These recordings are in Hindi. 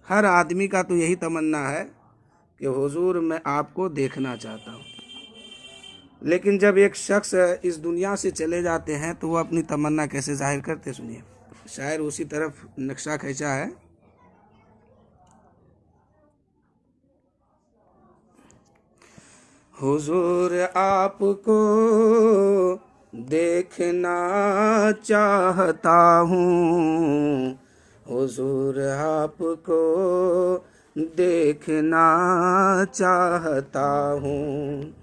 हर आदमी का तो यही तमन्ना है कि हुजूर मैं आपको देखना चाहता हूँ। लेकिन जब एक शख्स इस दुनिया से चले जाते हैं तो वो अपनी तमन्ना कैसे जाहिर करते, सुनिए। शायर उसी तरफ नक्शा खींचा है। हुजूर आपको देखना चाहता हूँ, हुजूर आपको देखना चाहता हूँ।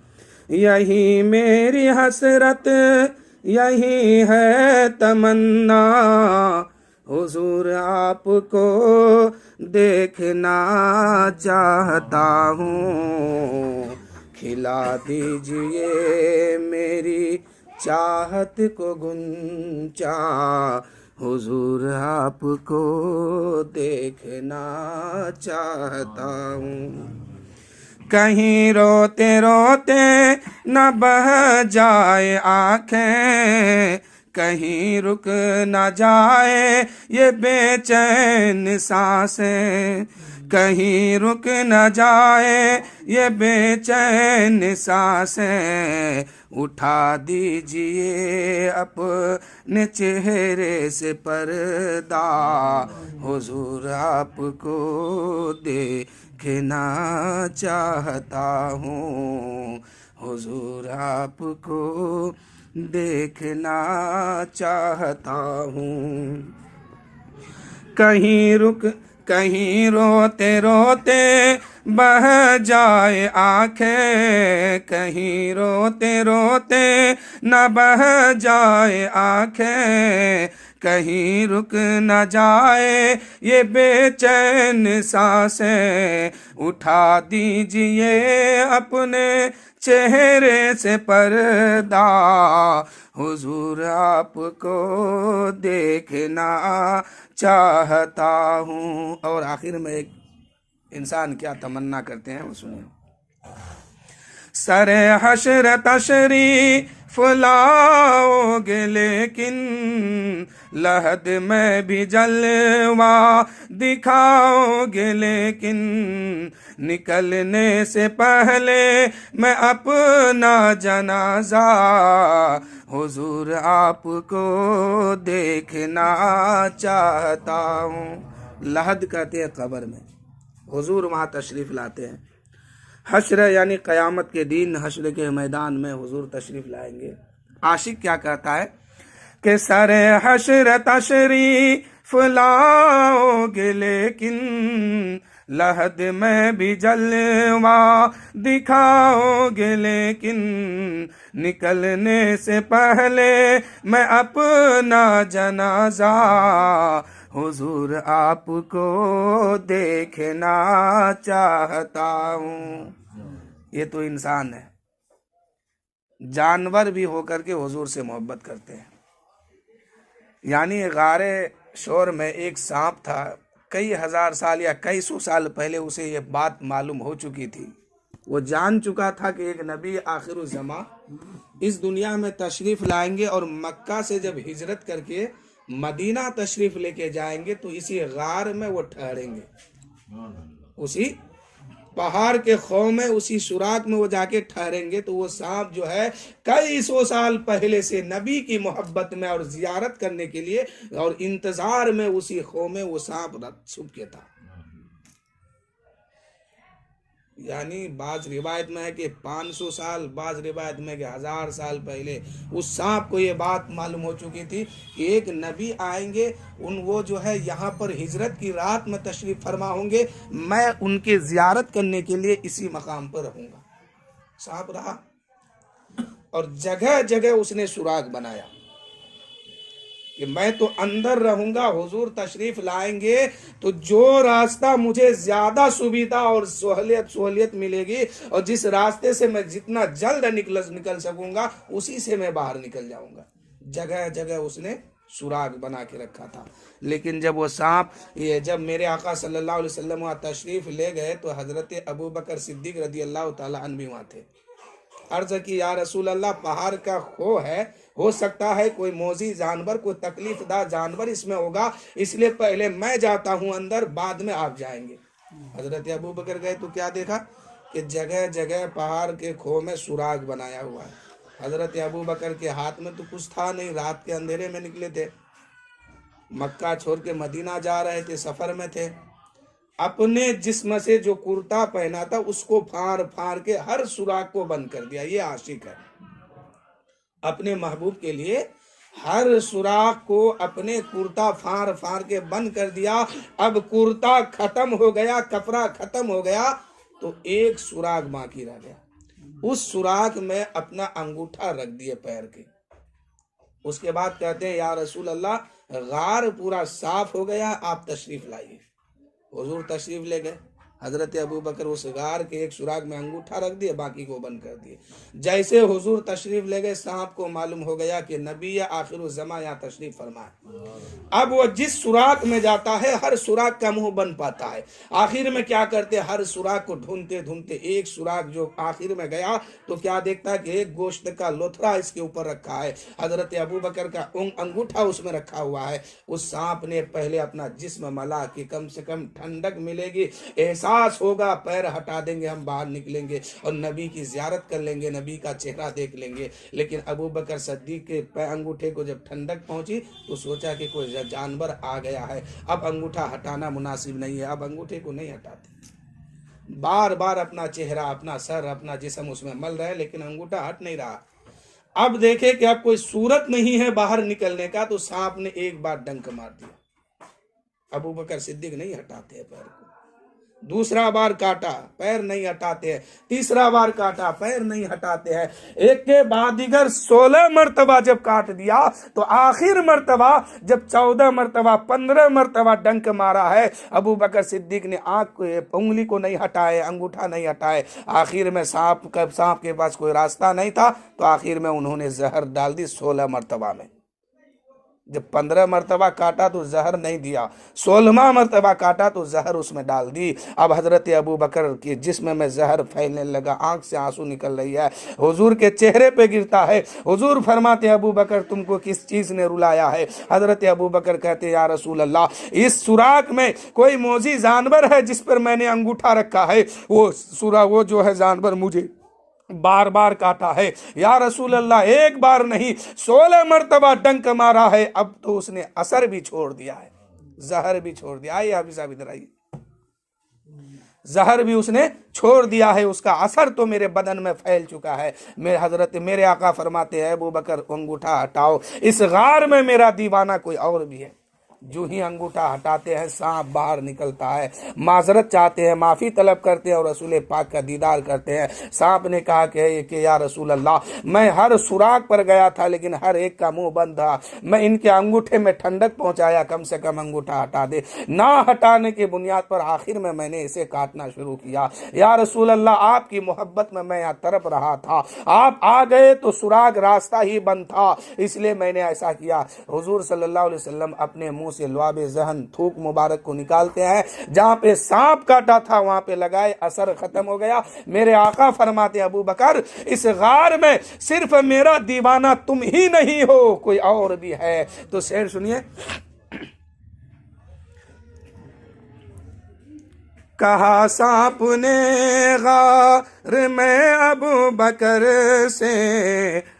यही मेरी हसरत, यही है तमन्ना, हुजूर आपको देखना चाहता हूँ। खिला दीजिए मेरी चाहत को गुंचा, हुजूर आपको देखना चाहता हूँ। कहीं रोते रोते न बह जाए आँखें, कहीं रुक न जाए ये बेचैन सांसें, कहीं रुक न जाए ये बेचैन सांसें। उठा दीजिए अपने चेहरे से पर्दा, हुजूर आपको देखना चाहता हूँ, हुजूर आपको देखना चाहता हूँ। कहीं रोते रोते बह जाए आँखें, कहीं रोते रोते न बह जाए आँखें, कहीं रुक न जाए ये बेचैन सांसें। उठा दीजिए अपने चेहरे से पर्दा, हुजूर आपको देखना चाहता हूँ। और आखिर में एक इंसान क्या तमन्ना करते हैं वो सुनिए। सरे हशर तशरीफ लाओगे लेकिन लहद में भी जलवा दिखाओगे लेकिन, निकलने से पहले मैं अपना जनाजा हुजूर आपको देखना चाहता हूँ। लहद कहते हैं कब्र में, हुजूर वहाँ तशरीफ़ लाते हैं। हश्र यानी क़यामत के दिन हश्र के मैदान में हुजूर तशरीफ़ लाएंगे। आशिक क्या कहता है कि सरे हश्र तशरीफ़ लाओगे लेकिन लहद में भी जलवा दिखाओगे लेकिन, निकलने से पहले मैं अपना जनाजा हुजूर आपको देखना चाहता हूँ। ये तो इंसान है, जानवर भी होकर के हुजूर से मोहब्बत करते हैं। यानी गारे शोर में एक सांप था, कई हजार साल या कई सौ साल पहले उसे ये बात मालूम हो चुकी थी। वो जान चुका था कि एक नबी आखिर ज़मा इस दुनिया में तशरीफ़ लाएंगे और मक्का से जब हिजरत करके मदीना तशरीफ़ लेके जाएंगे तो इसी गार में वो ठहरेंगे, उसी पहाड़ के खौ में, उसी सुराख में वो जाके ठहरेंगे। तो वो सांप जो है कई सौ साल पहले से नबी की मोहब्बत में और जियारत करने के लिए और इंतज़ार में उसी खौ में वो सांप छुप के था। यानी बाज रिवायत में है कि 500 साल, बाज रिवायत में कि 1000 साल पहले उस सांप को ये बात मालूम हो चुकी थी कि एक नबी आएंगे, वो जो है यहाँ पर हिजरत की रात में तशरीफ़ फरमा होंगे, मैं उनके ज़ियारत करने के लिए इसी मकाम पर रहूँगा। सांप रहा और जगह जगह उसने सुराग बनाया कि मैं तो अंदर रहूंगा, हुजूर तशरीफ लाएंगे तो जो रास्ता मुझे ज्यादा सुविधा और सहूलियत मिलेगी और जिस रास्ते से मैं जितना जल्द निकल सकूंगा उसी से मैं बाहर निकल जाऊंगा। जगह जगह उसने सुराग बना के रखा था। लेकिन जब वो सांप जब मेरे आका सल्लल्लाहु अलैहि वसल्लम वहाँ तशरीफ ले गए तो हजरत अबू बकर सिद्दीक रदी अल्लाह ताला अन्हु भी वहाँ थे। अर्ज की या रसूल अल्लाह, पहाड़ का खो है, हो सकता है कोई मौजी जानवर, कोई तकलीफदार जानवर इसमें होगा, इसलिए पहले मैं जाता हूं अंदर, बाद में आप जाएंगे। हजरत अबू बकर गए तो क्या देखा कि जगह जगह पहाड़ के खो में सुराग बनाया हुआ है। हजरत अबू बकर के हाथ में तो कुछ था नहीं, रात के अंधेरे में निकले थे, मक्का छोड़ के मदीना जा रहे थे, सफर में थे। अपने जिस्म से जो कुर्ता पहना था उसको फाड़ फाड़ के हर सुराग को बंद कर दिया। ये आशिक है, अपने महबूब के लिए हर सुराग को अपने कुर्ता फाड़ फाड़ के बंद कर दिया। अब कुर्ता खत्म हो गया, कपड़ा खत्म हो गया, तो एक सुराग बाकी रह गया। उस सुराग में अपना अंगूठा रख दिए पैर के। उसके बाद कहते हैं या रसूल अल्लाह, गार पूरा साफ हो गया, आप तशरीफ लाइए। हुजूर तशरीफ ले गए। हजरत अबू बकर उस गार के एक सुराग में अंगूठा रख दिए, बाकी को बंद कर दिए। जैसे हुजूर तशरीफ ले गए, साहब को मालूम हो गया कि नबी या आखिरुज़्ज़मा यहाँ तशरीफ फरमाए। अब वो जिस सुराग में जाता है हर सुराग का मुंह बन पाता है। आखिर में क्या करते, हर सुराग को ढूंढते ढूंढते एक सुराग जो आखिर में गया तो क्या देखता है कि एक गोश्त का लोथरा इसके ऊपर रखा है, हजरत अबू बकर का अंगूठा उसमें रखा हुआ है। उस सांप ने पहले अपना जिस्म मला कि कम से कम ठंडक मिलेगी, एहसास होगा, पैर हटा देंगे, हम बाहर निकलेंगे और नबी की जियारत कर लेंगे, नबी का चेहरा देख लेंगे। लेकिन अबू बकर सिद्दीक के पैर अंगूठे को जब ठंडक पहुंची तो सोचा कि कोई जानवर आ गया है, अब अंगूठा हटाना मुनासिब नहीं है। अब अंगूठे को नहीं हटाते, बार बार अपना चेहरा, अपना सर, अपना जिस्म उसमें मल रहे, लेकिन अंगूठा हट नहीं रहा। अब देखे कि अब कोई सूरत नहीं है बाहर निकलने का, तो सांप ने एक बार डंक मार दिया। अबू बकर सिद्दीक नहीं हटाते हैं पैर को। दूसरा बार काटा, पैर नहीं हटाते हैं। तीसरा बार काटा, पैर नहीं हटाते हैं। एक के बाद दीगर 16 मरतबा जब काट दिया तो आखिर मरतबा जब 14 मरतबा 15 मरतबा डंक मारा है, अबू बकर सिद्दीक ने आंख उंगली को नहीं हटाए, अंगूठा नहीं हटाए। आखिर में सांप के पास कोई रास्ता नहीं था, तो आखिर में उन्होंने जहर डाल दी 16 मरतबा में। जब 15 मरतबा काटा तो जहर नहीं दिया, 16वां मरतबा काटा तो जहर उसमें डाल दी। अब हजरत अबू बकर के जिस्म में जहर फैलने लगा, आंख से आंसू निकल रही है, हुजूर के चेहरे पे गिरता है। हुजूर फरमाते अबू बकर तुमको किस चीज ने रुलाया है? हजरत अबू बकर कहते या रसूल अल्लाह, इस सुराग में कोई मौजी जानवर है जिस पर मैंने अंगूठा रखा है, वो जो है जानवर मुझे बार बार काटा है। या रसूल अल्लाह, एक बार नहीं 16 मरतबा डंक मारा है, अब तो उसने असर भी छोड़ दिया है, जहर भी छोड़ दिया। आइए हाफिज साहब इधर आइए, जहर भी उसने छोड़ दिया है, उसका असर तो मेरे बदन में फैल चुका है। मेरे आका फरमाते हैं अबू बकर अंगूठा हटाओ, इस गार में मेरा दीवाना कोई और भी है। जो ही अंगूठा हटाते हैं सांप बाहर निकलता है, माजरत चाहते हैं, माफ़ी तलब करते हैं और रसूल पाक का दीदार करते हैं। सांप ने कहा कि या रसूल अल्लाह, मैं हर सुराग पर गया था लेकिन हर एक का मुंह बंद था, मैं इनके अंगूठे में ठंडक पहुंचाया, कम से कम अंगूठा हटा दे। ना हटाने की बुनियाद पर आखिर में मैंने इसे काटना शुरू किया। या रसूल अल्लाह, आपकी मोहब्बत में मैं यहाँ तड़प रहा था, आप आ गए तो सुराग रास्ता ही बंद था, इसलिए मैंने ऐसा किया। हुजूर सल्लल्लाहु अलैहि वसल्लम अपने मुंह से लुआबे जहन थूक मुबारक को निकालते हैं, जहां पे सांप काटा था वहां पे लगाए, असर खत्म हो गया। मेरे आका फरमाते अबू बकर, इस गार में सिर्फ मेरा दीवाना तुम ही नहीं हो, कोई और भी है। तो शेर सुनिए, कहा सांप ने गार में अबू बकर से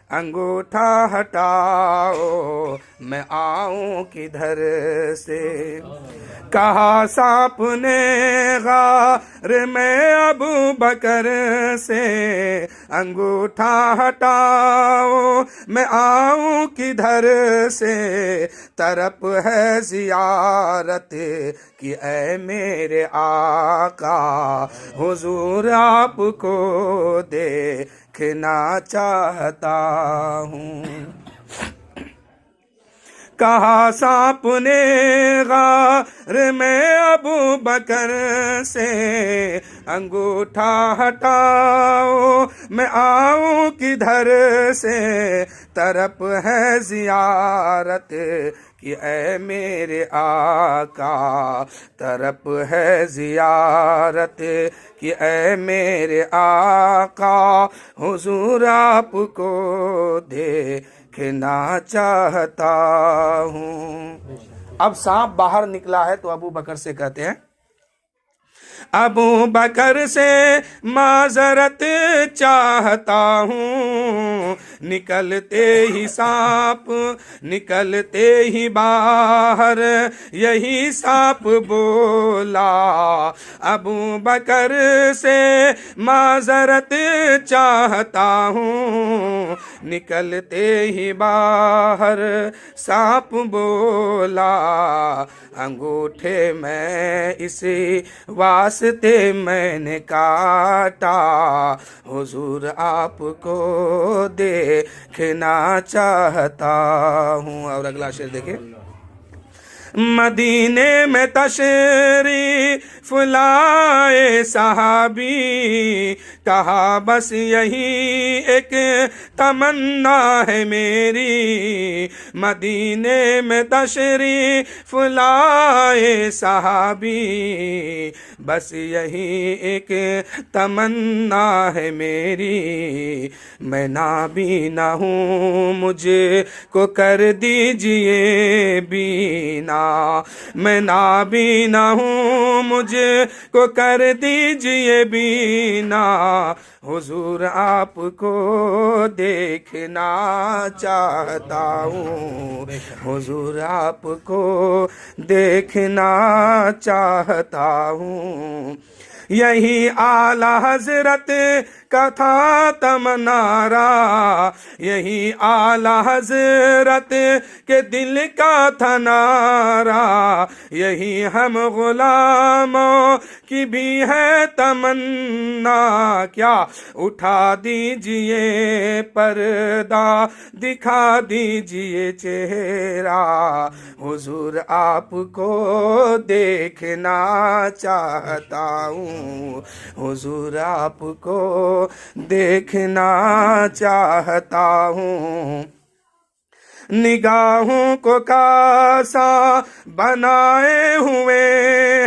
अंगूठा हटाओ, मैं आऊं किधर से। कहा सांप ने गार में अबू बकर से अंगूठा हटाओ, मैं आऊं किधर से। तरफ है जियारत कि ऐ मेरे आका, हुजूर आपको देखना चाहता हूँ। कहा सांप ने गार में अबू बकर से अंगूठा हटाओ, मैं आऊं किधर से। तरफ है जियारत कि ऐ मेरे आका, तरफ है जियारत कि ऐ मेरे आका, हुजूर आपको देखना देखना चाहता हूँ। अब सांप बाहर निकला है तो अबू बकर से कहते हैं, अबू बकर से माजरत चाहता हूँ, निकलते ही सांप निकलते ही बाहर यही सांप बोला। अबू बकर से माजरत चाहता हूँ, निकलते ही बाहर सांप बोला। अंगूठे में इसी वास्ते मैंने काटा, हुजूर आपको देखना चाहता हूँ। और अगला शेर देखिए, मदीने में तशरीफ लाए सहाबी, कहा बस यही एक तमन्ना है मेरी। मदीने में तशरीफ लाए सहाबी, बस यही एक तमन्ना है मेरी। मैं नाबीना हूँ मुझे को कर दीजिए बीना, मैं नाबीना हूँ मुझे को कर दीजिए बीना। हुजूर आपको देखना चाहता हूँ, हुजूर आपको देखना चाहता हूँ। यही आला हजरत का था तमन्नारा, यही आला हजरत के दिल का था नारा। यही हम गुलामों की भी है तमन्ना, क्या उठा दीजिए पर्दा दिखा दीजिए चेहरा। हुजूर आपको देखना चाहता हूँ, हुजूर आपको देखना चाहता हूँ। निगाहों को कासा बनाए हुए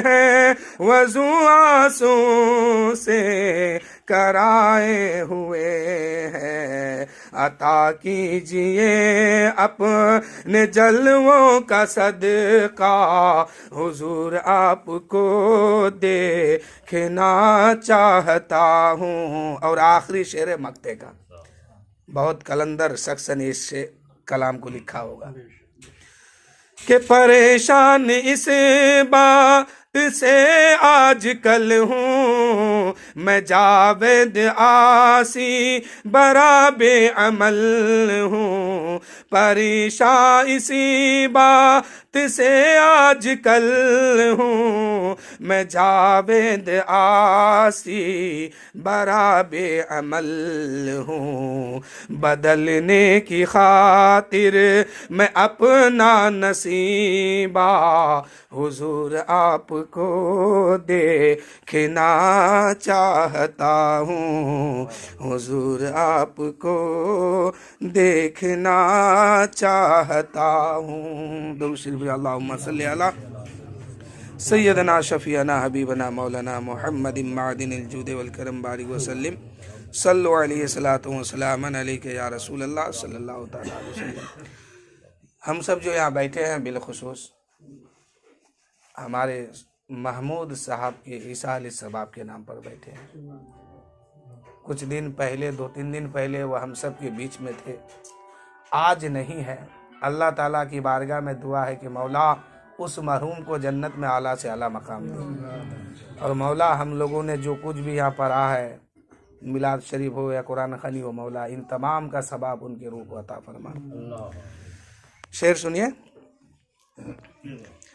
हैं, वज़ू आंसू से कराए हुए हैं। अता कीजिए अपने जलवों का सदका, हुजूर आपको देखना चाहता हूँ। और आखिरी शेर मक्ते का, बहुत कलंदर शख्स ने इस कलाम को लिखा होगा कि परेशान इस बात से आज कल हूँ मैं, जावेद आसी बड़ा बेअमल हूँ। परेशान इसी बात से आज कल हूँ मैं, जावेद आसी बड़ा बेअमल हूँ। बदलने की खातिर मैं अपना नसीबा, हुजूर आपको देखना चाहता हूँ, हुजूर आपको देखना चाहता हूँ। दुरूद शरीफ अल्लाहुम्मा सल्ली अला सय्यदना शफीअना हबीबना मौलाना मुहम्मदिन मादिनिल जूद वल करम बारिक वसल्लिम सल्लु अलैहि सलातु व सलामन अलैका या रसूल अल्लाह सल्लल्लाहु तआला अलैहि वसल्लम। हम सब जो यहाँ बैठे हैं बिलखुसूस हमारे महमूद साहब के ईसाल सबाब के नाम पर बैठे हैं। कुछ दिन पहले 2-3 दिन पहले वह हम सब के बीच में थे, आज नहीं है। अल्लाह ताला की बारगाह में दुआ है कि मौला उस मरहूम को जन्नत में आला से आला मकाम दे। और मौला हम लोगों ने जो कुछ भी यहाँ पढ़ा है, मिलाद शरीफ हो या कुरान खनी हो, मौला इन तमाम का सबाब उनके रूह को अता फरमा। शेर सुनिए,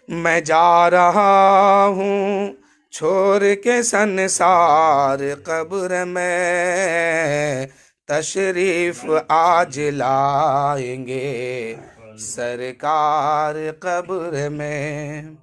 मैं जा रहा हूँ छोड़ के संसार कब्र में, तशरीफ आज लाएंगे सरकार कब्र में।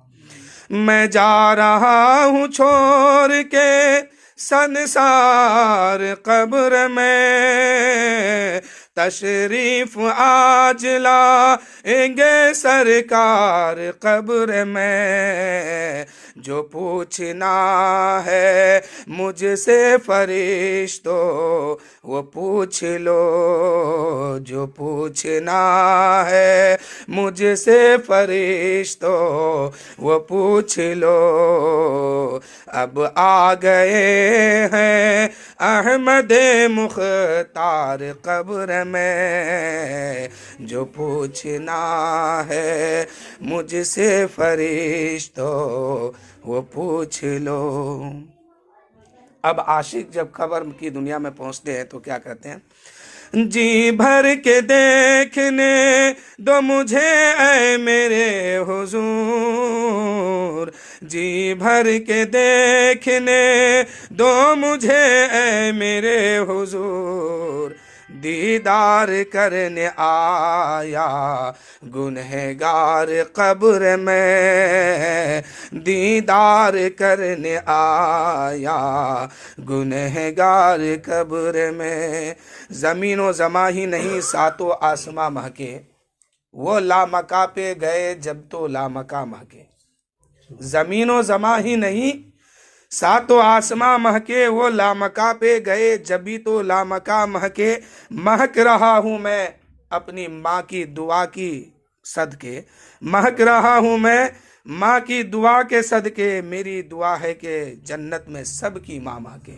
मैं जा रहा हूँ छोड़ के संसार कब्र में, तशरीफ आज लाएंगे सरकार कब्र में। जो पूछना है मुझसे फरिश्तों वो पूछ लो, जो पूछना है मुझसे फरिश्तों वो पूछ लो। अब आ गए हैं अहमद मुख्तार कब्र में, जो पूछना है मुझसे फरिश्तों वो पूछ लो। अब आशिक जब कब्र की दुनिया में पहुंचते हैं तो क्या कहते हैं? जी भर के देखने दो मुझे ऐ मेरे हुजूर, जी भर के देखने दो मुझे ऐ मेरे हुजूर, दीदार करने आया गुनहगार कब्र में, दीदार करने आया गुनहगार कब्र में। ज़मीन व ज़मा ही नहीं सातों आसमां महके, वो लामका पे गए जब तो लामका महके। ज़मीन व ज़मा ही नहीं सातों आसमां महके, वो लामका पे गए जभी तो लामका महके। महक रहा हूँ मैं अपनी माँ की दुआ की सदके, महक रहा हूँ मैं माँ की दुआ के सदके, मेरी दुआ है कि जन्नत में सबकी माँ महके।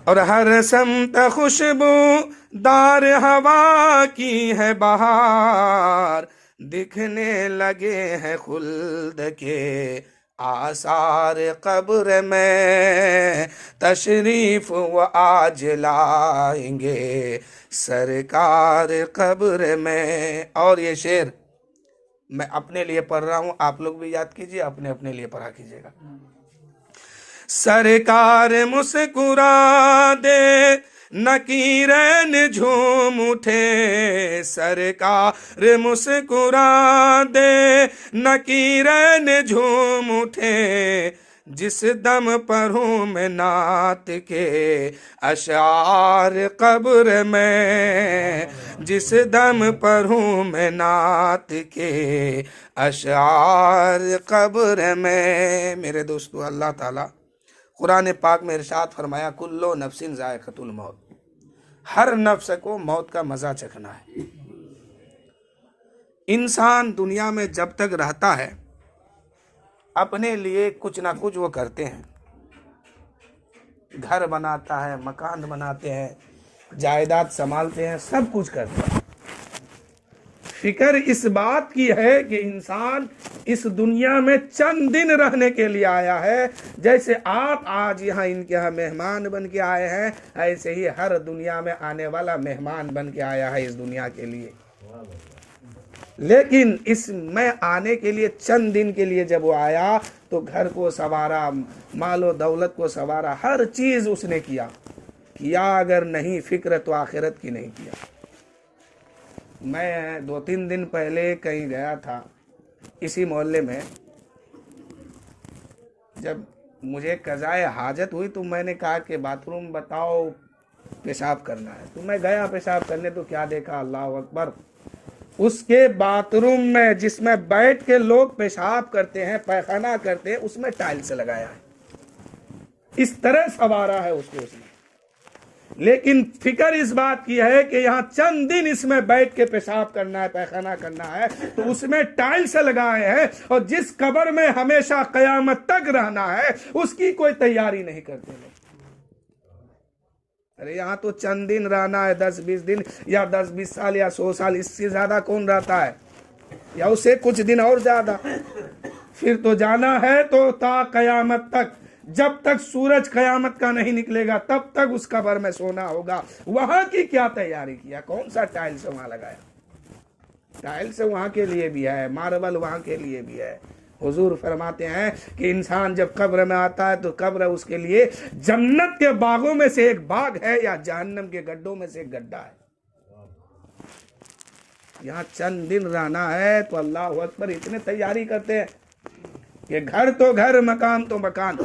और हर समत खुशबू दार हवा की है बहार, दिखने लगे हैं खुल्द के आसार कब्र में, तशरीफ वो आज लाएंगे सरकार कब्र में। और ये शेर मैं अपने लिए पढ़ रहा हूँ, आप लोग भी याद कीजिए, अपने अपने लिए पढ़ा कीजिएगा। सरकार मुस्कुरा दे नकीरन झूम उठे, सरकार मुस्कुरा दे नकीरन झूम उठे, जिस दम पर हूँ मैं नात के अशार कब्र में, जिस दम पर हूँ मैं नात के अशार कब्र में। मेरे दोस्तों, अल्लाह ताला कुरान पाक में इरशाद फरमाया, कुल्लो नफ्सिन ज़ायक़तुल मौत, हर नफ्स को मौत का मज़ा चखना है। इंसान दुनिया में जब तक रहता है अपने लिए कुछ ना कुछ वो करते हैं, घर बनाता है, मकान बनाते हैं, जायदाद संभालते हैं, सब कुछ करते हैं। फिक्र इस बात की है कि इंसान इस दुनिया में चंद दिन रहने के लिए आया है। जैसे आप आज यहाँ इनके यहाँ मेहमान बन के आए हैं, ऐसे ही हर दुनिया में आने वाला मेहमान बन के आया है इस दुनिया के लिए। लेकिन इसमें आने के लिए चंद दिन के लिए जब वो आया तो घर को संवारा, मालो दौलत को संवारा, हर चीज उसने किया अगर नहीं फिक्र तो आखिरत की नहीं किया। मैं 2-3 दिन पहले कहीं गया था इसी मोहल्ले में, जब मुझे कज़ाए हाजत हुई तो मैंने कहा कि बाथरूम बताओ, पेशाब करना है। तो मैं गया पेशाब करने, तो क्या देखा, अल्लाह अकबर, उसके बाथरूम में जिसमें बैठ के लोग पेशाब करते हैं, पैखाना करते हैं, उसमें टाइल्स लगाया है। इस तरह संवारा है उसको उसने। लेकिन फिक्र इस बात की है कि यहाँ चंद दिन इसमें बैठ के पेशाब करना है, पैखाना करना है, तो उसमें टाइल्स लगाए हैं। और जिस कब्र में हमेशा कयामत तक रहना है उसकी कोई तैयारी नहीं करते लोग। अरे यहाँ तो चंद दिन रहना है, 10-20 दिन या 10-20 साल या 100 साल, इससे ज्यादा कौन रहता है, या उससे कुछ दिन और ज्यादा। फिर तो जाना है तो ता कयामत तक, जब तक सूरज कयामत का नहीं निकलेगा तब तक उस कब्र में सोना होगा। वहां की क्या तैयारी किया, कौन सा टाइल्स वहां लगाया? टाइल्स वहां के लिए भी है, मार्बल वहां के लिए भी है। हुजूर फरमाते हैं कि इंसान जब कब्र में आता है तो कब्र उसके लिए जन्नत के बागों में से एक बाग है या जहन्नम के गड्ढों में से एक गड्ढा है। यहाँ चंद दिन रहना है तो अल्लाह अकबर, इतने तैयारी करते हैं। कि घर तो घर, मकान तो मकान,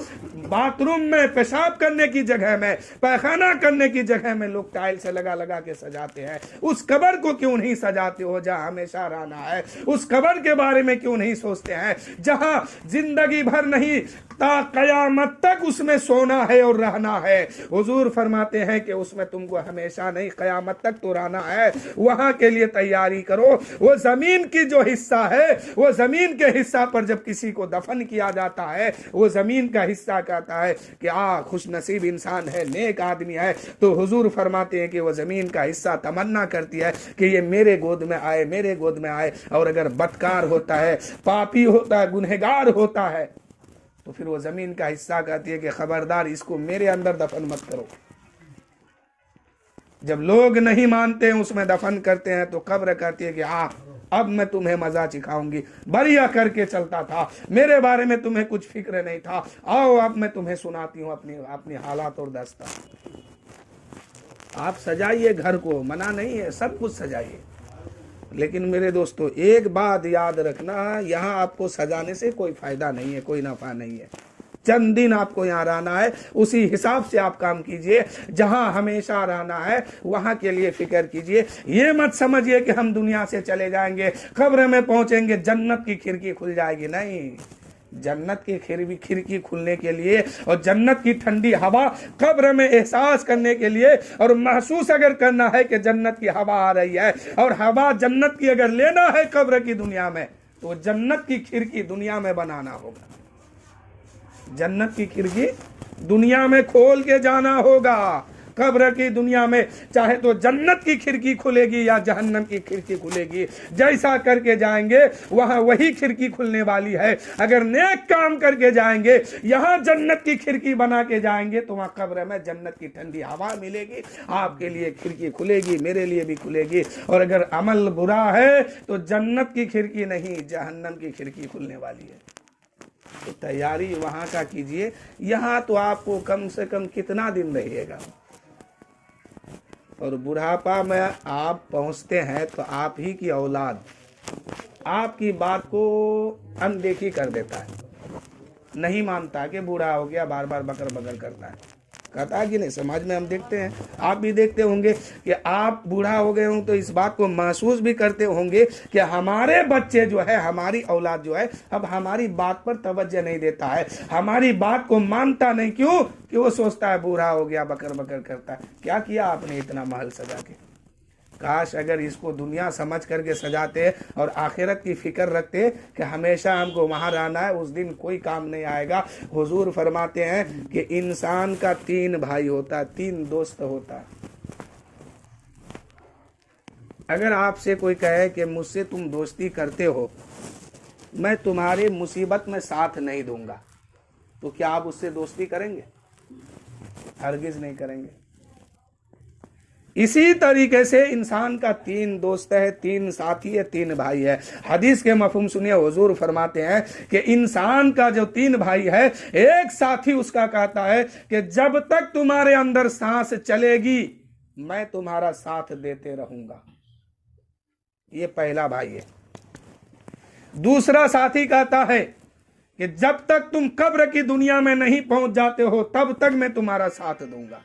बाथरूम में, पेशाब करने की जगह में, पैखाना करने की जगह में लोग टाइल्स लगा लगा के सजाते हैं। उस कब्र को क्यों नहीं सजाते हो जहां हमेशा रहना है? उस कब्र के बारे में क्यों नहीं सोचते हैं जहां जिंदगी भर नहीं, ता कयामत तक उसमें सोना है और रहना है। हुजूर फरमाते हैं कि उसमें तुमको हमेशा नहीं, कयामत तक तो रहना है। वहां के लिए तैयारी करो। वो जमीन की जो हिस्सा है, वो जमीन के हिस्सा पर जब किसी को दफन किया जाता है, वो जमीन का हिस्सा कहता है कि खुश नसीब इंसान है, नेक आदमी है। तो हुजूर फरमाते हैं कि वो जमीन का हिस्सा तमन्ना करती है कि ये मेरे गोद में आए, मेरे गोद में आए। और अगर बदकार होता है, पापी होता है, गुनहगार होता है, तो फिर वो जमीन का हिस्सा कहती है कि खबरदार, इसको मेरे अंदर दफन मत करो। जब लोग नहीं मानते हैं, उसमें दफन करते हैं, तो कब्र कहती है कि अब मैं तुम्हें मजा सिखाऊंगी। बढ़िया करके चलता था, मेरे बारे में तुम्हें कुछ फिक्र नहीं था, आओ अब मैं तुम्हें सुनाती हूँ अपनी अपनी हालात और दास्तां। आप सजाइए घर को, मना नहीं है, सब कुछ सजाइए। लेकिन मेरे दोस्तों, एक बात याद रखना, यहाँ आपको सजाने से कोई फायदा नहीं है, कोई नफा नहीं है। चंद दिन आपको यहाँ रहना है, उसी हिसाब से आप काम कीजिए। जहां हमेशा रहना है वहां के लिए फिक्र कीजिए। ये मत समझिए कि हम दुनिया से चले जाएंगे, कब्र में पहुंचेंगे, जन्नत की खिड़की खुल जाएगी। नहीं, जन्नत की खिड़की खुलने के लिए और जन्नत की ठंडी हवा कब्र में एहसास करने के लिए और महसूस अगर करना है कि जन्नत की हवा आ रही है, और हवा जन्नत की अगर लेना है कब्र की दुनिया में, तो जन्नत की खिड़की दुनिया में बनाना होगा। जन्नत की खिड़की दुनिया में खोल के जाना होगा। कब्र की दुनिया में चाहे तो जन्नत की खिड़की खुलेगी या जहन्नम की खिड़की खुलेगी, जैसा करके जाएंगे वहां वही खिड़की खुलने वाली है। अगर नेक काम करके जाएंगे, यहां जन्नत की खिड़की बना के जाएंगे, तो वहां कब्र में जन्नत की ठंडी हवा मिलेगी, आपके लिए खिड़की खुलेगी, मेरे लिए भी खुलेगी। और अगर अमल बुरा है तो जन्नत की खिड़की नहीं, जहन्नम की खिड़की खुलने वाली है। तो तैयारी वहां का कीजिए। यहां तो आपको कम से कम कितना दिन रहिएगा, और बुढ़ापा में आप पहुंचते हैं तो आप ही की औलाद आपकी बात को अनदेखी कर देता है, नहीं मानता कि बूढ़ा हो गया, बार बार बकर बकर करता है, कहता है कि नहीं। समाज में हम देखते हैं, आप भी देखते होंगे कि आप बूढ़ा हो गए हों तो इस बात को महसूस भी करते होंगे कि हमारे बच्चे जो है, हमारी औलाद जो है, अब हमारी बात पर तवज्जो नहीं देता है, हमारी बात को मानता नहीं। क्यों? कि वो सोचता है बूढ़ा हो गया, बकर बकर करता है। क्या किया आपने इतना महल सजा के? काश अगर इसको दुनिया समझ करके सजाते और आखिरत की फिक्र रखते कि हमेशा हमको वहां रहना है, उस दिन कोई काम नहीं आएगा। हुजूर फरमाते हैं कि इंसान का 3 भाई होता है, 3 दोस्त होता है। अगर आपसे कोई कहे कि मुझसे तुम दोस्ती करते हो, मैं तुम्हारे मुसीबत में साथ नहीं दूंगा, तो क्या आप उससे दोस्ती करेंगे? हरगिज नहीं करेंगे। इसी तरीके से इंसान का 3 दोस्त है, 3 साथी है, 3 भाई है। हदीस के मफहूम सुनिए, हुजूर फरमाते हैं कि इंसान का जो 3 भाई है, एक साथी उसका कहता है कि जब तक तुम्हारे अंदर सांस चलेगी मैं तुम्हारा साथ देते रहूंगा। ये पहला भाई है। दूसरा साथी कहता है कि जब तक तुम कब्र की दुनिया में नहीं पहुंच जाते हो तब तक मैं तुम्हारा साथ दूंगा।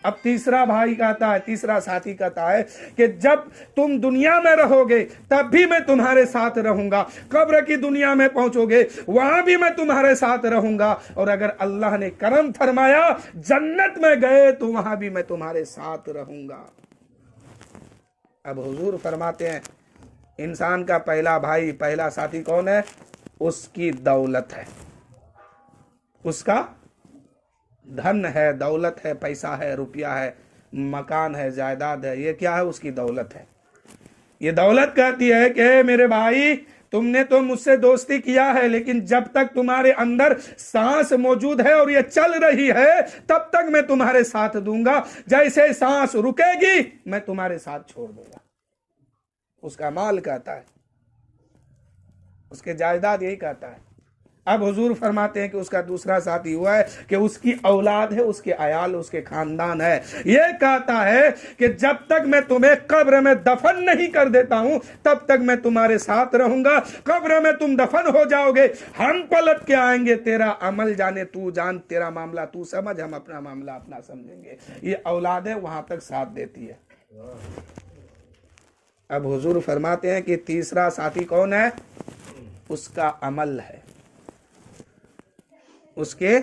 अब तीसरा भाई कहता है, तीसरा साथी कहता है कि जब तुम दुनिया में रहोगे तब भी मैं तुम्हारे साथ रहूंगा, कब्र की दुनिया में पहुंचोगे वहां भी मैं तुम्हारे साथ रहूंगा, और अगर अल्लाह ने करम फरमाया जन्नत में गए तो वहां भी मैं तुम्हारे साथ रहूंगा। अब हुजूर फरमाते हैं इंसान का पहला भाई, पहला साथी कौन है? उसकी दौलत है, उसका धन है, दौलत है, पैसा है, रुपया है, मकान है, जायदाद है। ये क्या है? उसकी दौलत है। ये दौलत कहती है कि मेरे भाई तुमने तो मुझसे दोस्ती किया है, लेकिन जब तक तुम्हारे अंदर सांस मौजूद है और ये चल रही है तब तक मैं तुम्हारे साथ दूंगा, जैसे सांस रुकेगी मैं तुम्हारे साथ छोड़ दूंगा। उसका माल कहता है, उसके जायदाद यही कहता है। अब हुजूर फरमाते हैं कि उसका दूसरा साथी हुआ है कि उसकी औलाद है, उसके अयाल, उसके खानदान है। ये कहता है कि जब तक मैं तुम्हें कब्र में दफन नहीं कर देता हूं तब तक मैं तुम्हारे साथ रहूंगा। कब्र में तुम दफन हो जाओगे, हम पलट के आएंगे, तेरा अमल जाने तू जान, तेरा मामला तू समझ, हम अपना मामला अपना समझेंगे। ये औलाद है, वहां तक साथ देती है। अब हुजूर फरमाते हैं कि तीसरा साथी कौन है? उसका अमल है, उसके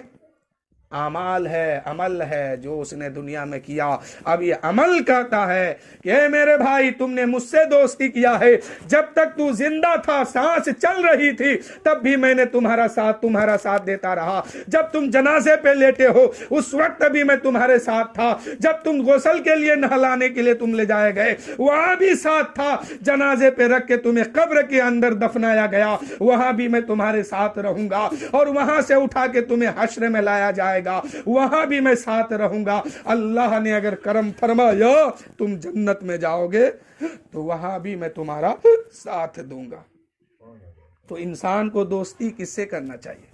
अमाल है, अमल है जो उसने दुनिया में किया। अब ये अमल कहता है कि मेरे भाई, तुमने मुझसे दोस्ती किया है, जब तक तू जिंदा था, सांस चल रही थी, तब भी मैंने तुम्हारा साथ देता रहा। जब तुम जनाजे पे लेटे हो उस वक्त भी मैं तुम्हारे साथ था। जब तुम गुस्ल के लिए नहलाने के लिए तुम ले जाए गए, वहां भी साथ था। जनाजे पे रख के तुम्हें कब्र के अंदर दफनाया गया, वहां भी मैं तुम्हारे साथ रहूंगा। और वहां से उठा के तुम्हें हश्र में लाया जाएगा, वहां भी मैं साथ रहूंगा। अल्लाह ने अगर करम फरमाया तुम जन्नत में जाओगे तो वहां भी मैं तुम्हारा साथ दूंगा। तो इंसान को दोस्ती किससे करना चाहिए?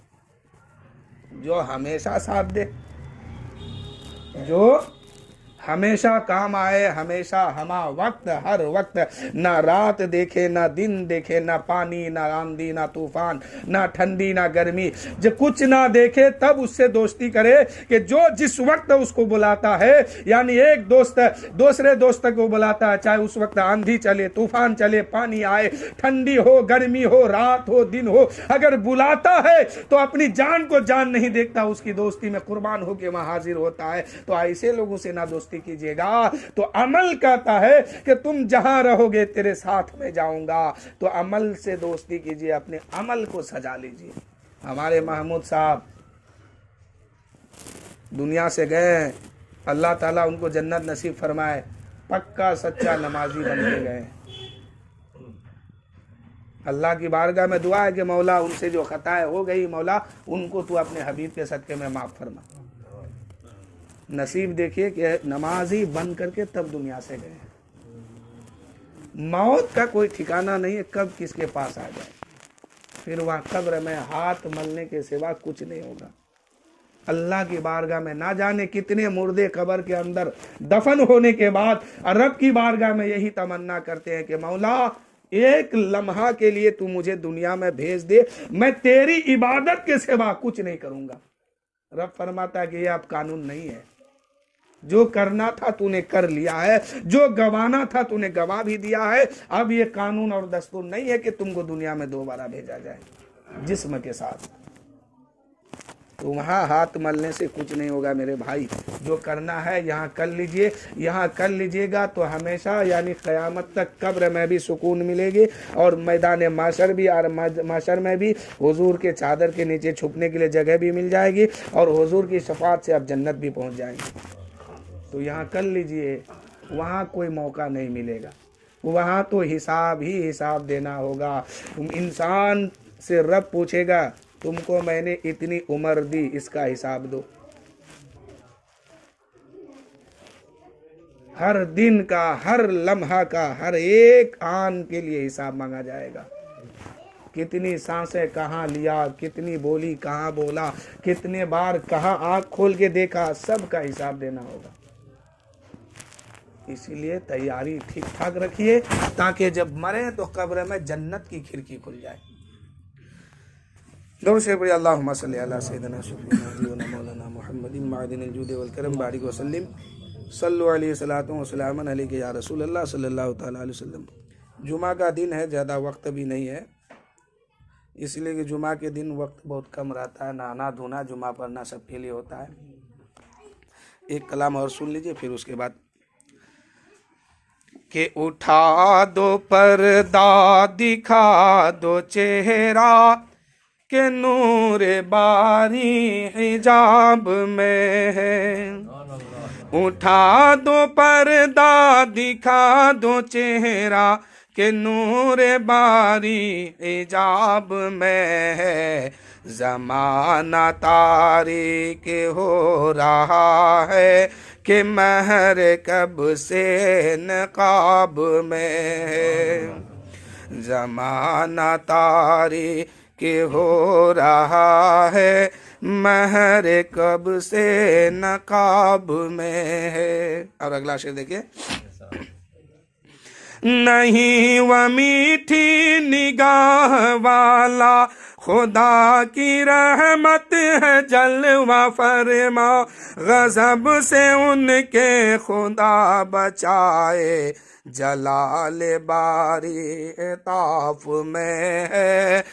जो हमेशा साथ दे, जो हमेशा काम आए, हमेशा हमा वक्त, हर वक्त, ना रात देखे ना दिन देखे, ना पानी ना आंधी ना तूफान, ना ठंडी ना गर्मी, जब कुछ ना देखे तब उससे दोस्ती करे। कि जो जिस वक्त उसको बुलाता है, यानी एक दोस्त दूसरे दोस्त को बुलाता है, चाहे उस वक्त आंधी चले, तूफान चले, पानी आए, ठंडी हो, गर्मी हो, रात हो, दिन हो, अगर बुलाता है तो अपनी जान को जान नहीं देखता, उसकी दोस्ती में कुर्बान होकर वहां हाजिर होता है। तो ऐसे लोगों से ना दोस्ती कीजिएगा। तो अमल कहता है कि तुम जहां रहोगे तेरे साथ में जाऊंगा। तो अमल से दोस्ती कीजिए, अपने अमल को सजा लीजिए। हमारे महमूद साहब दुनिया से गए, अल्लाह ताला उनको जन्नत नसीब फरमाए, पक्का सच्चा नमाजी बन के गए। अल्लाह की बारगाह में दुआ है कि मौला उनसे जो खताएं हो गई, मौला उनको तू अपने हबीब के सदके में माफ फरमा। नसीब देखिए कि नमाजी बन करके तब दुनिया से गए। मौत का कोई ठिकाना नहीं है, कब किसके पास आ जाए। फिर वहाँ कब्र में हाथ मलने के सिवा कुछ नहीं होगा। अल्लाह की बारगाह में ना जाने कितने मुर्दे कब्र के अंदर दफन होने के बाद रब की बारगाह में यही तमन्ना करते हैं कि मौला एक लम्हा के लिए तू मुझे दुनिया में भेज दे, मैं तेरी इबादत के सिवा कुछ नहीं करूंगा। रब फरमाता है कि ये अब कानून नहीं है, जो करना था तूने कर लिया है, जो गवाना था तूने गवा भी दिया है। अब ये कानून और दस्तूर नहीं है कि तुमको दुनिया में दोबारा भेजा जाए जिस्म के साथ। तो वहाँ हाथ मलने से कुछ नहीं होगा मेरे भाई। जो करना है यहाँ कर लीजिए, यहाँ कर लीजिएगा तो हमेशा यानी क़यामत तक कब्र में भी सुकून मिलेगी और मैदान माशर भी, और माशर में भी हुजूर के चादर के नीचे छुपने के लिए जगह भी मिल जाएगी और हुजूर की शफाअत से आप जन्नत भी पहुँच जाएंगे। तो यहाँ कर लीजिए, वहाँ कोई मौका नहीं मिलेगा, वहाँ तो हिसाब ही हिसाब देना होगा। तुम इंसान से रब पूछेगा तुमको मैंने इतनी उम्र दी, इसका हिसाब दो। हर दिन का, हर लम्हा का, हर एक आन के लिए हिसाब मांगा जाएगा। कितनी सांसें कहाँ लिया, कितनी बोली कहाँ बोला, कितने बार कहाँ आँख खोल के देखा, सब का हिसाब देना होगा। इसीलिए तैयारी ठीक ठाक रखिए ताकि जब मरे तो कब्र में जन्नत की खिड़की खुल जाए। दौड़ से बड़ी अल्लाहुम्मा सल्ली अला सय्यिदिना शफीना मौलाना मुहम्मदिन मादिनिल जुद वल करम बारिक वसल्लिम सल्लु अलैहि सलातु व सलामन अलैका या रसूल अल्लाह सल्लल्लाहु तआला अलैहि वसल्लम। जुमा का दिन है, ज़्यादा वक्त भी नहीं है, इसलिए कि जुमा के दिन वक्त बहुत कम रहता है। नहाना धोना जुमा पढ़ना सबके लिए होता है। एक कलाम और सुन लीजिए, फिर उसके बाद कि उठा दो पर्दा दिखा दो चेहरा के नूर बारी हिजाब में है। उठा दो पर्दा दिखा दो चेहरा के नूर बारी हिजाब में है। ज़माना तारीक हो रहा है कि महर कब से नकाब में है। ज़माना तारीक कि हो रहा है, महर कब से नकाब में है। और अगला शेर देखिए, नहीं वह मीठी निगाह वाला खुदा की रहमत है जलवा फरमा, गजब से उनके खुदा बचाए, जलाल बारी ताफ में है,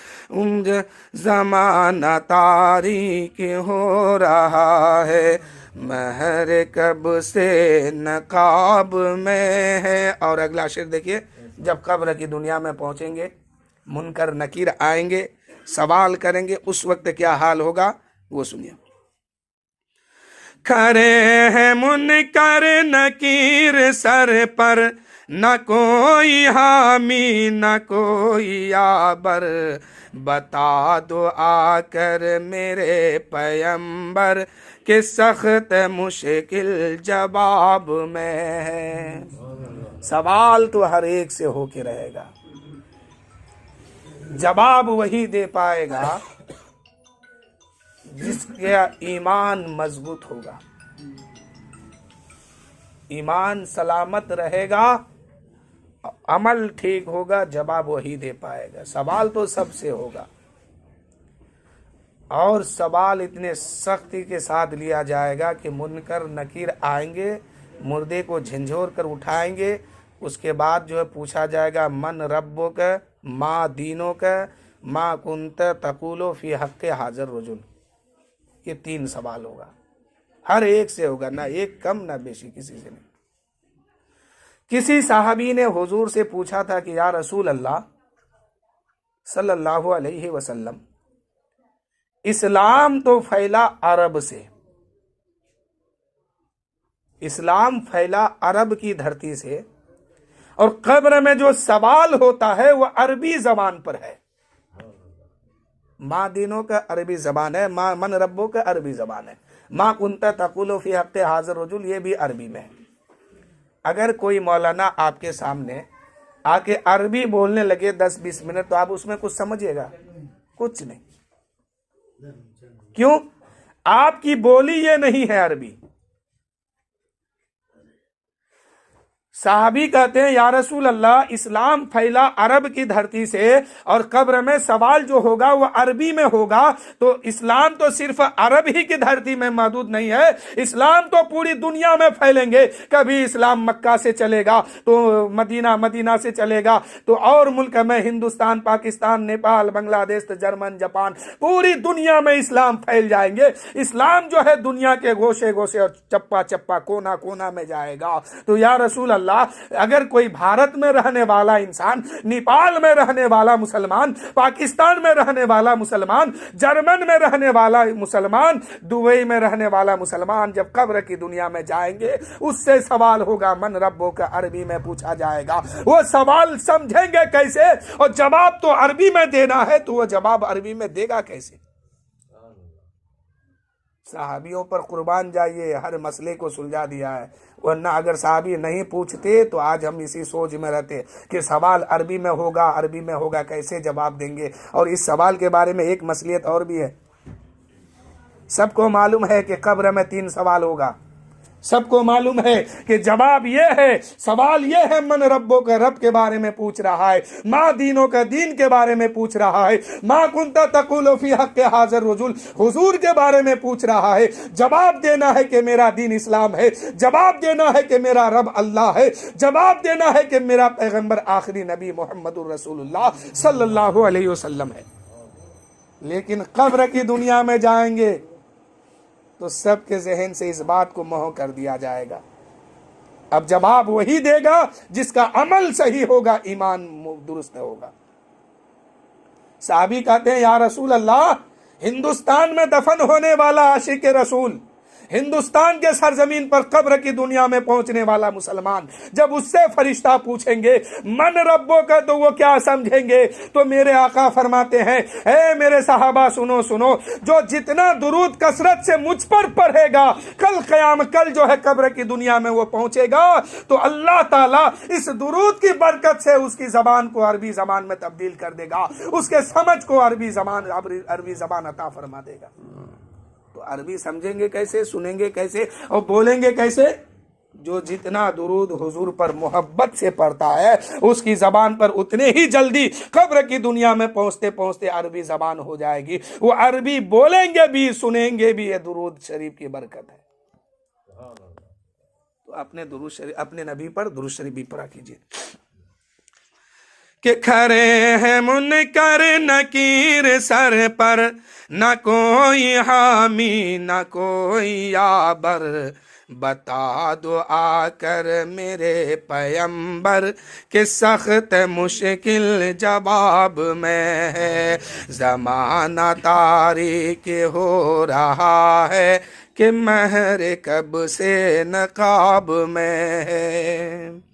जमाना तारीक हो रहा है, महर कब से नकाब में है। और अगला शेर देखिए, जब कब्र की दुनिया में पहुंचेंगे, मुनकर नकीर आएंगे, सवाल करेंगे, उस वक्त क्या हाल होगा वो सुनिए। खरे हैं मुनकर नकीर सर पर, न कोई हामी न कोई आबर, बता दो आकर मेरे पैगंबर कि सख्त मुश्किल जवाब में है। सवाल तो हर एक से होके रहेगा, जवाब वही दे पाएगा जिसका ईमान मजबूत होगा, ईमान सलामत रहेगा, अमल ठीक होगा, जवाब वही दे पाएगा। सवाल तो सबसे होगा, और सवाल इतने सख्ती के साथ लिया जाएगा कि मुनकर नकीर आएंगे, मुर्दे को झंझोर कर उठाएंगे, उसके बाद जो है पूछा जाएगा, मन रब्बो का, माँ दीनों का, माँ कुंत तकुलो फी हक़ हाजिर रजुल। ये 3 सवाल होगा, हर एक से होगा, ना एक कम ना बेशी, किसी से नहीं। किसी साहबी ने हुजूर से पूछा था कि या रसूल अल्लाह सल्लल्लाहु अलैहि वसल्लम, इस्लाम तो फैला अरब से, इस्लाम फैला अरब की धरती से, और कब्र में जो सवाल होता है वह अरबी जबान पर है। माँ दीनों का अरबी जबान है, माँ मन रब्बों का अरबी जबान है, माँ कुंता तकुलो फी हक़्क़े हाज़िर रजुल ये भी अरबी में है। अगर कोई मौलाना आपके सामने आके अरबी बोलने लगे 10-20 मिनट, तो आप उसमें कुछ समझिएगा? कुछ नहीं। क्यों? आपकी बोली ये नहीं है अरबी। साहबी कहते हैं या रसूल अल्लाह, इस्लाम फैला अरब की धरती से, और कब्र में सवाल जो होगा वह अरबी में होगा, तो इस्लाम तो सिर्फ अरब ही की धरती में महदूद नहीं है, इस्लाम तो पूरी दुनिया में फैलेंगे। कभी इस्लाम मक्का से चलेगा तो मदीना, मदीना से चलेगा तो और मुल्क में, हिंदुस्तान, पाकिस्तान, नेपाल, बांग्लादेश, जर्मन, जापान, पूरी दुनिया में इस्लाम फैल जाएंगे। इस्लाम जो है दुनिया के गोशे गोशे और चप्पा चप्पा, कोना कोना में जाएगा। तो या रसूल अल्लाह, अगर कोई भारत में रहने वाला इंसान, नेपाल में रहने वाला मुसलमान, पाकिस्तान में रहने वाला मुसलमान, जर्मन में रहने वाला मुसलमान, दुबई में रहने वाला मुसलमान जब कब्र की दुनिया में जाएंगे, उससे सवाल होगा, मन रब्बों का अरबी में पूछा जाएगा। वो सवाल समझेंगे कैसे? और जवाब तो अरबी में देना है, तो वो जवाब अरबी में देगा कैसे? साहबियों पर कुर्बान जाइए, हर मसले को सुलझा दिया है। वरना अगर साहबी नहीं पूछते तो आज हम इसी सोच में रहते कि सवाल अरबी में होगा, अरबी में होगा, कैसे जवाब देंगे। और इस सवाल के बारे में एक मसलियत और भी है। सबको मालूम है कि कब्र में 3 सवाल होगा, सबको मालूम है कि जवाब ये है, सवाल ये है, मन रब्बों के रब के बारे में पूछ रहा है, माँ दीनों के दीन के बारे में पूछ रहा है, माँ कुंता तकुलो फी हक़्क़े हाज़िर रजुल, हुजूर के बारे में पूछ रहा है। जवाब देना है कि मेरा दीन इस्लाम है, जवाब देना है कि मेरा रब अल्लाह है, जवाब देना है कि मेरा पैगंबर आखिरी नबी मोहम्मदुर रसूलुल्लाह सल्लल्लाहु अलैहि वसल्लम है। लेकिन कब्र की दुनिया में जाएंगे तो सबके जहन से इस बात को मोह कर दिया जाएगा। अब जवाब वही देगा जिसका अमल सही होगा, ईमान दुरुस्त होगा। साहबी कहते हैं या रसूल अल्लाह, हिंदुस्तान में दफन होने वाला आशिक रसूल, हिंदुस्तान के सरजमीन पर कब्र की दुनिया में पहुंचने वाला मुसलमान जब उससे फरिश्ता पूछेंगे मन रब्बो का, तो वो क्या समझेंगे? तो मेरे आका फरमाते हैं, ए मेरे साहबा सुनो सुनो, जो जितना दुरूद कसरत से मुझ पर पढ़ेगा कल जो है कब्र की दुनिया में वो पहुंचेगा तो अल्लाह ताला इस दुरूद की बरकत से उसकी जबान को अरबी जबान में तब्दील कर देगा, उसके समझ को अरबी जबान अता फरमा देगा। तो अरबी समझेंगे कैसे, सुनेंगे कैसे और बोलेंगे कैसे? जो जितना दुरूद हुजूर पर मोहब्बत से पढ़ता है उसकी जबान पर उतने ही जल्दी कब्र की दुनिया में पहुंचते पहुंचते अरबी जबान हो जाएगी। वो अरबी बोलेंगे भी सुनेंगे भी। ये दुरूद शरीफ की बरकत है। तो अपने दुरूद शरीफ, अपने नबी पर दुरूद शरीफ भी पढ़ा कीजिए। कि खरे हैं मुनकर नकीर सर पर, न कोई हामी न कोई याबर, बता दो आकर मेरे पैगंबर कि सख्त मुश्किल जवाब में है। ज़माना तारीक हो रहा है कि महर कब से नकाब में है।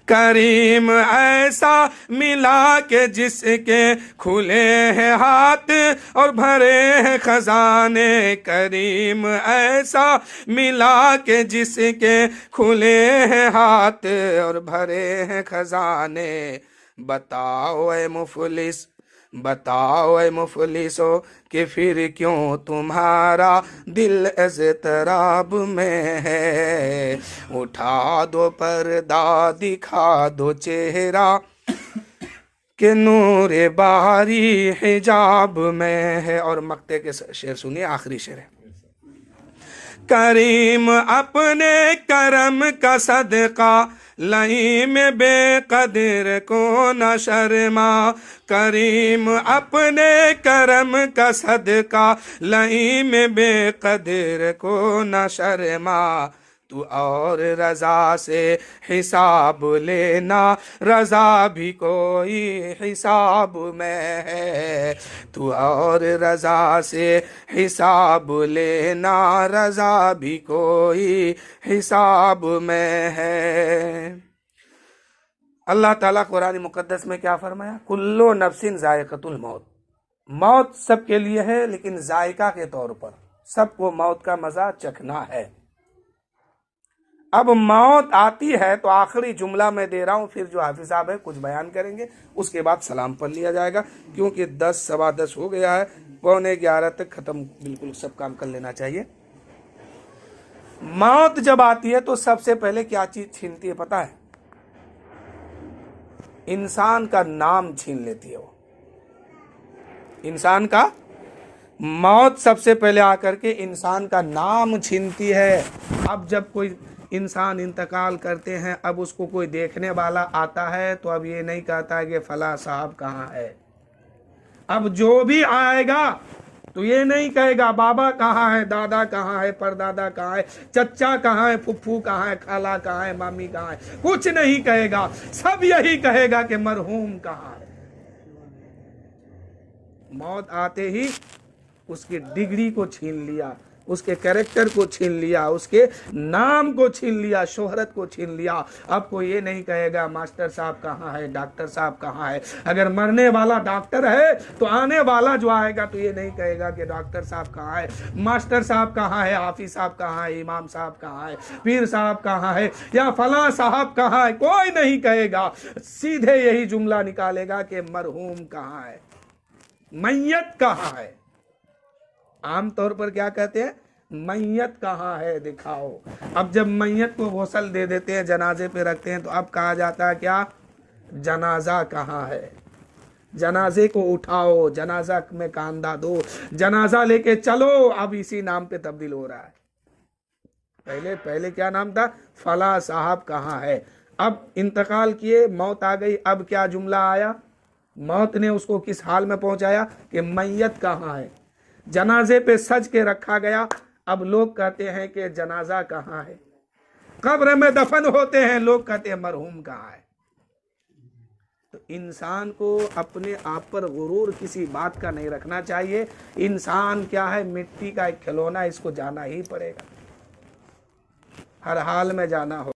करीम ऐसा मिला के जिसके खुले हैं हाथ और भरे हैं खजाने। करीम ऐसा मिला के जिसके खुले हैं हाथ और भरे हैं खजाने। बताओ ए मुफलिस, बताओ ए मुफलिसो कि फिर क्यों तुम्हारा दिल इज़्तिराब में है। उठा दो पर्दा दिखा दो चेहरा कि नूर बारी हिजाब में है। और मक्ते के शेर सुनिए, आखिरी शेर है। करीम अपने करम का सदका लई में बेकदर को न शर्मा। करीम अपने करम का सदका लई में बेकदर को न शर्मा। तू और रजा से हिसाब लेना, रजा भी कोई हिसाब में है। तू और रजा से हिसाब लेना, रजा भी कोई हिसाब में है। अल्लाह ताला कुरान मुकद्दस में क्या फरमाया? कुल्लो नफ्सिन जायक़तुल मौत। मौत सबके लिए है लेकिन जायका के तौर पर सबको मौत का मजा चखना है। अब मौत आती है तो आखिरी जुमला मैं दे रहा हूं, फिर जो हाफिज साहब है कुछ बयान करेंगे, उसके बाद सलाम पढ़ लिया जाएगा, क्योंकि 10 सवा 10 हो गया है, 11:15 तक खत्म बिल्कुल सब काम कर लेना चाहिए। मौत जब आती है तो सबसे पहले क्या चीज छीनती है पता है? इंसान का नाम छीन लेती है वो। इंसान का मौत सबसे पहले आकर के इंसान का नाम छीनती है। अब जब कोई इंसान इंतकाल करते हैं, अब उसको कोई देखने वाला आता है तो अब ये नहीं कहता है कि फला साहब कहाँ है। अब जो भी आएगा तो ये नहीं कहेगा बाबा कहाँ है, दादा कहाँ है, परदादा कहाँ है, चचा कहाँ है, फुफ्फू कहाँ है, खाला कहाँ है, मामी कहाँ है, कुछ नहीं कहेगा। सब यही कहेगा कि मरहूम कहाँ है। मौत आते ही उसकी डिग्री को छीन लिया, उसके कैरेक्टर को छीन लिया, उसके नाम को छीन लिया, शोहरत को छीन लिया। अब कोई ये नहीं कहेगा मास्टर साहब कहाँ है, डॉक्टर साहब कहाँ है। अगर मरने वाला डॉक्टर है तो आने वाला जो आएगा तो ये नहीं कहेगा कि डॉक्टर साहब कहाँ है, मास्टर साहब कहाँ है, हाफिज साहब कहाँ है, इमाम साहब कहाँ है, पीर साहब कहाँ है या फला साहब कहाँ है। कोई नहीं कहेगा, सीधे यही जुमला निकालेगा कि मरहूम कहाँ है, मैयत कहाँ है। आमतौर पर क्या कहते हैं? मैयत कहाँ है दिखाओ। अब जब मैयत को गौसल दे देते हैं, जनाजे पे रखते हैं, तो अब कहा जाता है क्या? जनाजा कहाँ है, जनाजे को उठाओ, जनाजा में कांधा दो, जनाजा लेके चलो। अब इसी नाम पे तब्दील हो रहा है। पहले क्या नाम था? फला साहब कहाँ है। अब इंतकाल किए, मौत आ गई, अब क्या जुमला आया? मौत ने उसको किस हाल में पहुंचाया कि मैयत कहाँ है। जनाजे पे सज के रखा गया, अब लोग कहते हैं कि जनाजा कहाँ है। कब्र में दफन होते हैं, लोग कहते हैं मरहूम कहाँ है। तो इंसान को अपने आप पर गुरूर किसी बात का नहीं रखना चाहिए। इंसान क्या है? मिट्टी का एक खिलौना, इसको जाना ही पड़ेगा। हर हाल में जाना हो।